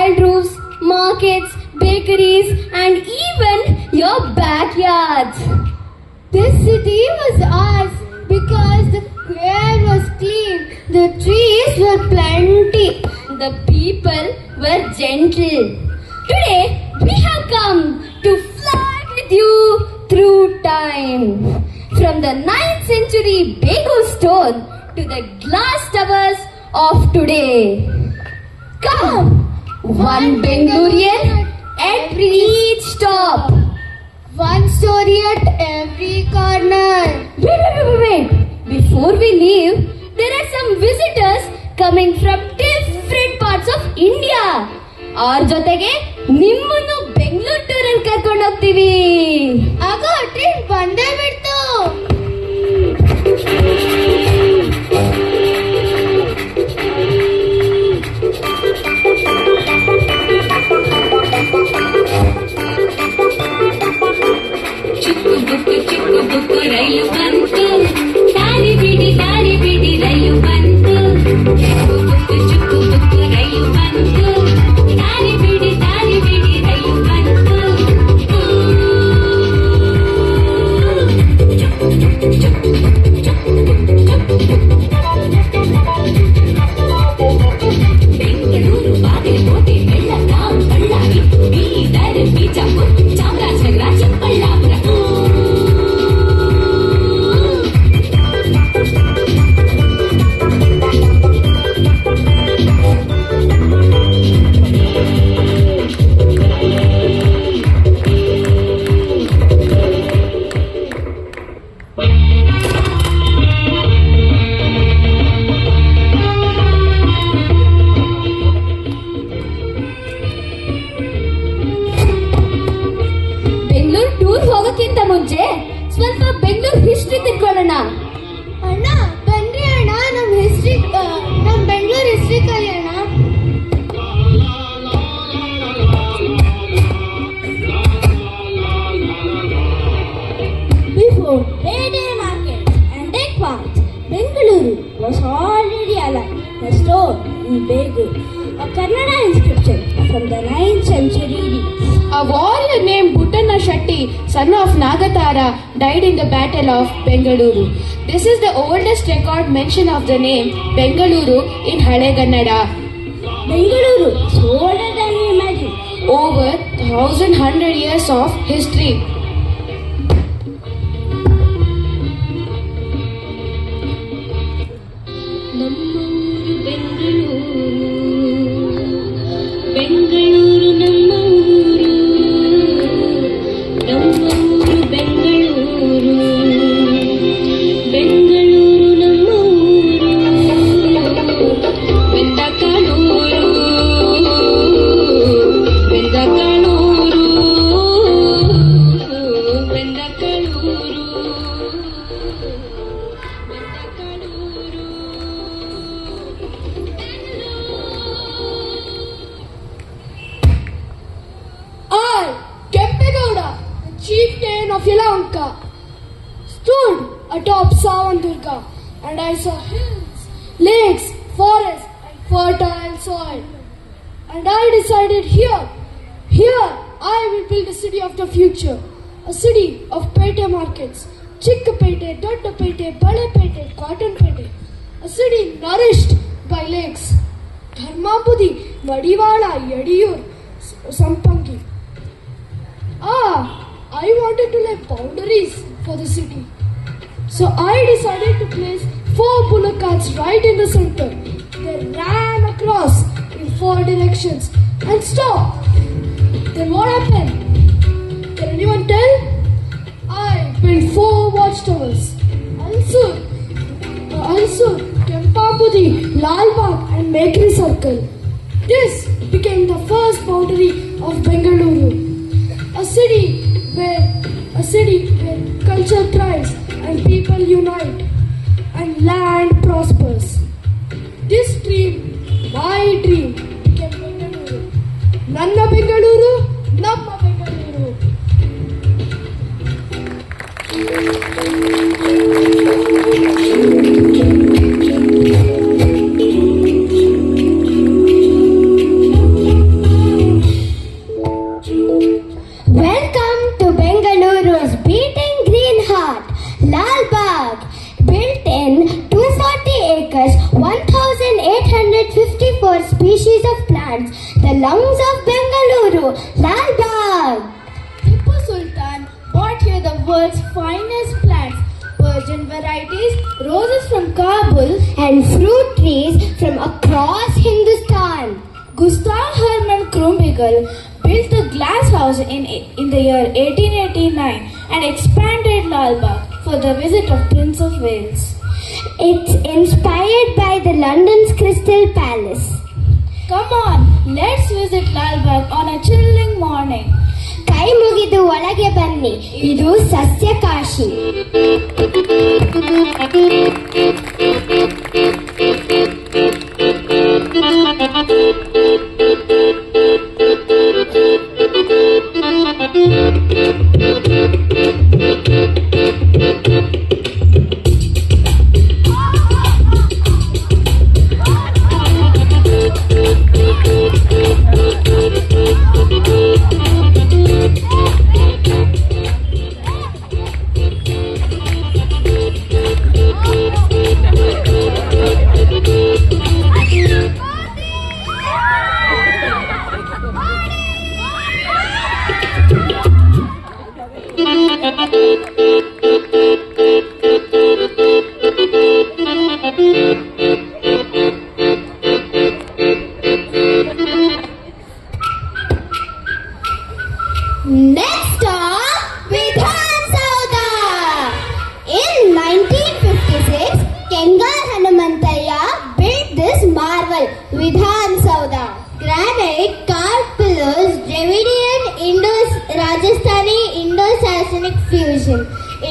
tiled roofs, markets, bakeries, and even your backyards. This city was ours because the air was clean, the trees were plenty, The people were gentle. Today, we have come to fly with you through time. From the 9th century Bego stone to the glass towers of today. Come, one Bengalorean at each stop. one story at every corner. Wait. Before we leave, there are some visitors coming from different parts of India. ಅವ್ರ ಜೊತೆಗೆ ನಿಮ್ಮನ್ನು Bengaluru tour ಅಲ್ಲಿ ಕರ್ಕೊಂಡು ಹೋಗ್ತೀವಿ. ಆಗ train ಬಂದೇ ಬಿಡ್ತು. ಚಿಕ್ಕು book ರೈಲು ಬಂತು, ದಾರಿ ಬಿಡಿ ರೈಲು ಬಂತು. ಚಿಕ್ಕು ಬುಕ್ಕು ರೈಲು ಬಂತು, ದಾರಿ ಬಿಡಿ ರೈಲು ಬಂತು. ಬೆಂಗಳೂರು ಬಾಗಲಕೋಟೆ ಬೆಳಗಾಂ ಬಳ್ಳಾರಿ ಬೀದರ್ ಬಿಜಾಪುರ ಚಾಮರಾಜನಗರ ಚಿಕ್ಕಬಳ್ಳಾಪುರ. ಬೆಂಗಳೂರು ಟೂರ್ ಹೋಗೋಕ್ಕಿಂತ ಮುಂಚೆ ಸ್ವಲ್ಪ ಬೆಂಗಳೂರು ಹಿಸ್ಟ್ರಿ ತಿಳ್ಕೊಳ್ಳೋಣ. ಅಣ್ಣ ಬನ್ರಿ ಅಣ್ಣ, ನಮ್ ಬೆಂಗಳೂರು ಹಿಸ್ಟ್ರಿ ಕಲಿಯೋಣ. Before Payday Market and Tech Parks, Bengaluru was already alive. The store in Begu, a Kannada inscription from the 9th century. A warrior named Butana Shetty, son of Nagatara, died in the Battle of Bengaluru. This is the oldest record mention of the name Bengaluru in Halegannada. Bengaluru is older than we imagine. Over 1100 years of history. ನಮ್ಮೂರು ಬೆಂಗಳೂರು ನಮ್ಮೂರು ಬೆಂಗಳೂರು ನಮ್ಮೂರು ಬೆಂದಕಳೂರು I, Kempegowda, the chieftain of Yelahanka, stood atop Savandurga, and I saw hills, lakes, forests, and fertile soil. And I decided here I will build a city of the future, a city of Pete markets, Chikkapete, Doddapete, Balepete, Cottonpete, a city nourished by lakes, Dharmapudi, Madiwala, Yadiyur, Sampangi. I wanted to lay boundaries for the city. So I decided to place 4 bullock carts right in the center. They ran across in 4 directions and stopped. Then what happened? Can anyone tell? I built 4 watchtowers. Alsur, Kempapudi, Lalbagh and Mekri Circle. This became the first boundary of Bengaluru. A city where culture thrives and people unite and land prospers. This dream, my dream, became Bengaluru. Nanna Bengaluru, Namma Bengaluru. lungs of Bengaluru, Lal Bagh. Tipu Sultan brought here the world's finest plants, Persian varieties, roses from Kabul, And fruit trees from across Hindustan. Gustav Hermann Krumbiegel built the glass house in the year 1889 and expanded Lal Bagh for the visit of Prince of Wales. It's inspired by the London's Crystal Palace. Come on, let's visit Lal Bagh on a chilling morning. ಕೈ ಮುಗಿದು ಒಳಗೆ ಬನ್ನಿ, ಇದು ಸಸ್ಯಕಾಶಿ. Next stop, Vidhan Sauda. In 1956, Kengar Hanumantaya built this marvel, Vidhan Sauda. Granite, carved pillars, Dravidian, Rajasthani, Indo-Sassanic fusion.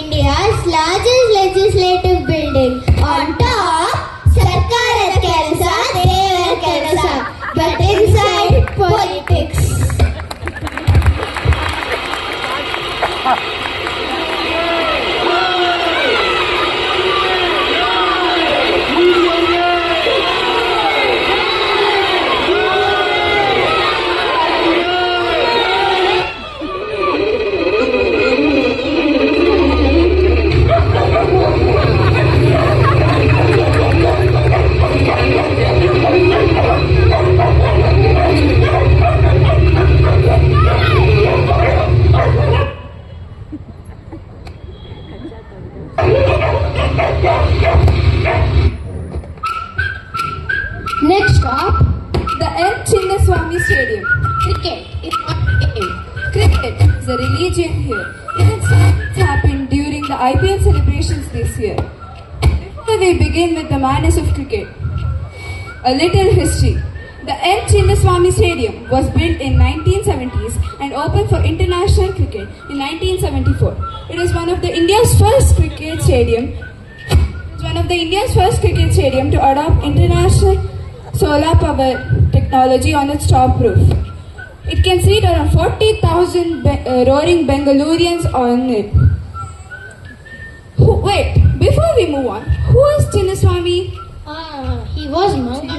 India's largest legislative building. On top, Sarkarat Kelsa, Devar Kelsa. But inside, politics. Next stop, The M. Chinnaswamy Stadium. Cricket is not a game. Cricket is a religion here. Events happened during the IPL celebrations this year. Before we begin with the madness of cricket, a little history. The M. Chinnaswamy Stadium was built in 1970s and opened for international cricket in 1974. It is one of the India's first cricket stadium. It's one of the India's first cricket stadium to adopt international solar power technology on its top roof. It can seat around 40,000 roaring Bengalurians on it. Wait, before we move on, who is Chinnaswamy? He was monk,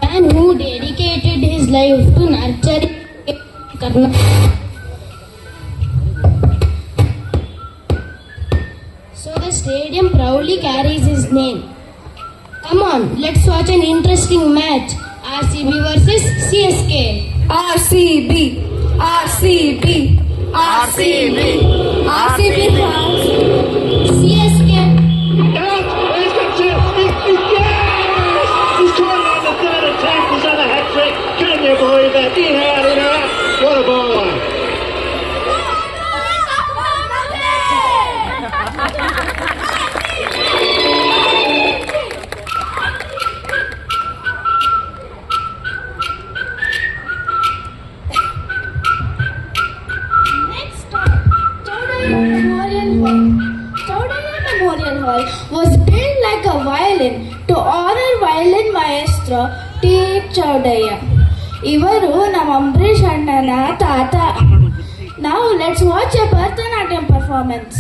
man who dedicated his life to nurturing Karnataka. So the stadium proudly carries his name. Come on, let's watch an interesting match. RCB versus CSK. RCB, RCB, RCB, RCB has CSK. He's trying on the third attempt. He's had a hat-trick. Can you believe it? In out. What a bowler. Next stop, Chaudhary Memorial Hall. Chaudhary Memorial Hall was built like a violin to honor violin maestro T. Chaudhary. ಇವರು ನಮ್ಮ ಅಂಬರೀಷ್ ಅಣ್ಣನ ತಾತ. Now let's watch a Bharatanatyam performance.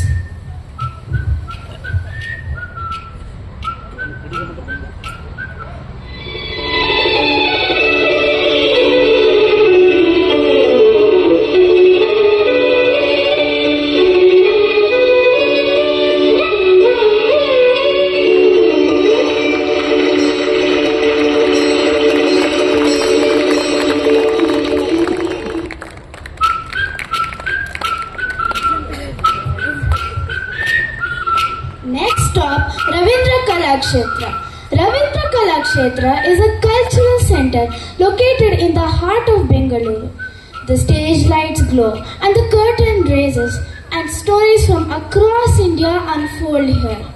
Kalakshetra is a cultural center located in the heart of Bengaluru. The stage lights glow and the curtain raises, and stories from across India unfold here.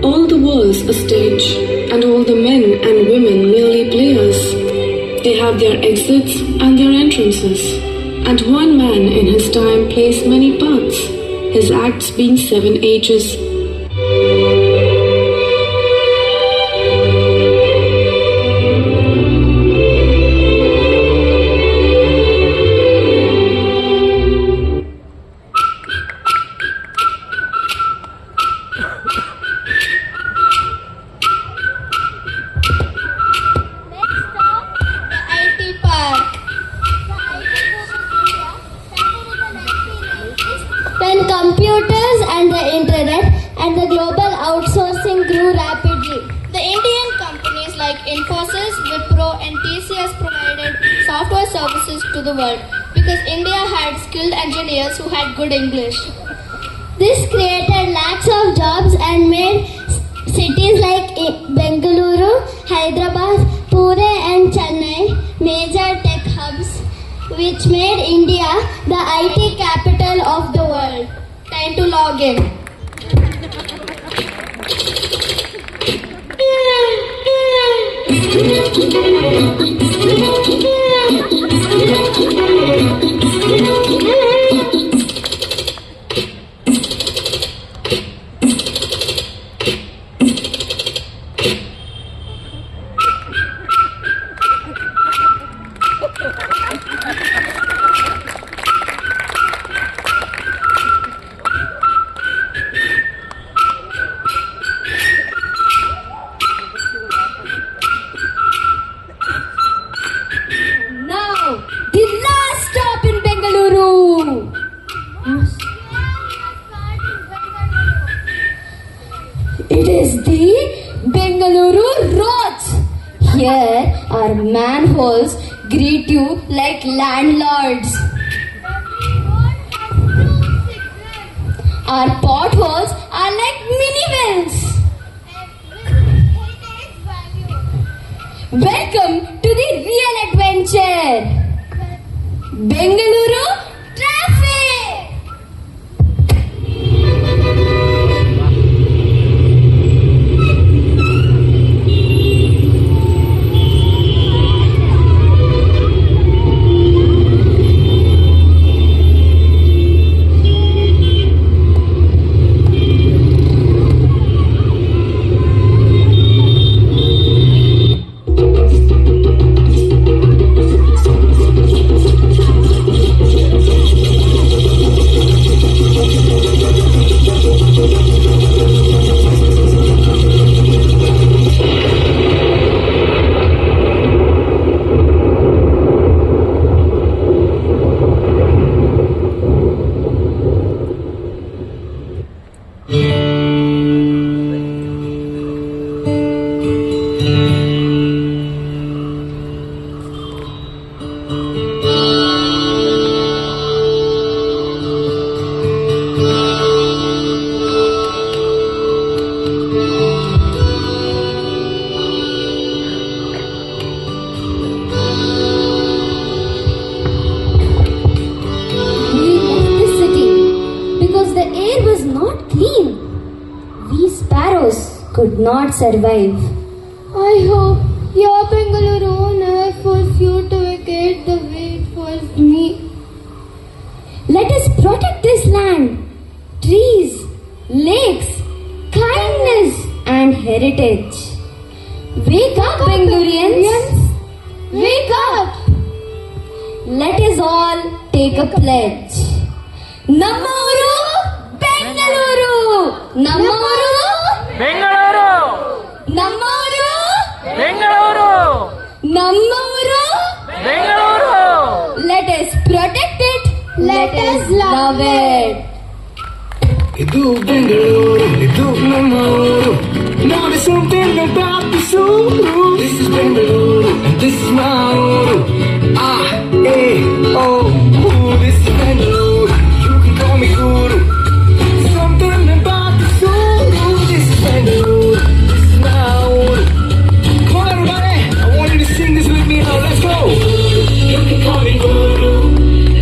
All the world's a stage, and all the men and women merely players. They have their exits and their entrances, and one man in his time plays many parts, his acts being 7 ages. IT Park. When computers and the internet and the global outsourcing grew rapidly, the Indian companies like Infosys, Wipro, and TCS provided software services to the world because India had skilled engineers who had good English. This created lakhs of jobs and made cities like Bengaluru, Hyderabad, Pune, and Chennai major tech hubs, which made India the IT capital of the world. Time to log in. Now, the last stop in Bengaluru. It is the Bengaluru roads. Here, our manholes greet you like landlords. Our potholes are like mini-wells. Welcome to the real adventure. Bengaluru traffic. Could not survive. I hope your Bengaluru never forced you to vacate the way it forced me. Let us protect this land, trees, lakes, kindness, and heritage. Wake up, Bengaloreans! Wake up! Let us all take a pledge. Nammoru Bengaluru! Nammoru Bengaluru! Nammoru Bengaluru! Nammoru Bengaluru! Let us protect it. Let us love it. ಇದು ಬೆಂಗಳೂರು, ಇದು ನಮ್ಮ ಊರು. Notice something about this ಊರು. This is Bengaluru and this is my ಊರು. This is Bengaluru. You can call me Guru. Something about this ಊರು. This is Bengaluru. This is my ಊರು. Come on, everybody! I want you to sing this with me now. Let's go. You can call me Guru.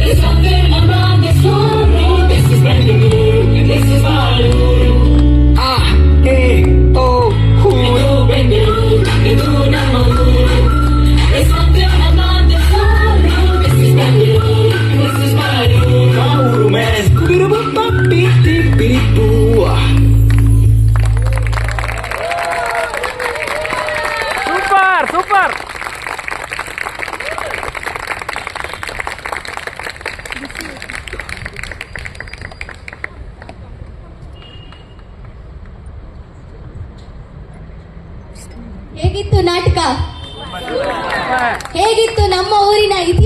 There's something about this ಊರು. This is Bengaluru and this is my ಊರು. ಇದು ಬೆಂಗಳೂರು, ಇದು ನಮ್ಮ ಊರು. There's something about this ಊರು. This is Bengaluru and this is my ಊರು. My ಊರು, man. Scooby-Doo-Bop-Beep-Beep-Boo. Super super. ಹೇಗಿತ್ತು ನಾಟಕ? ಹೇಗಿತ್ತು ನಮ್ಮ ಊರಿನ ಇತಿಹಾಸ?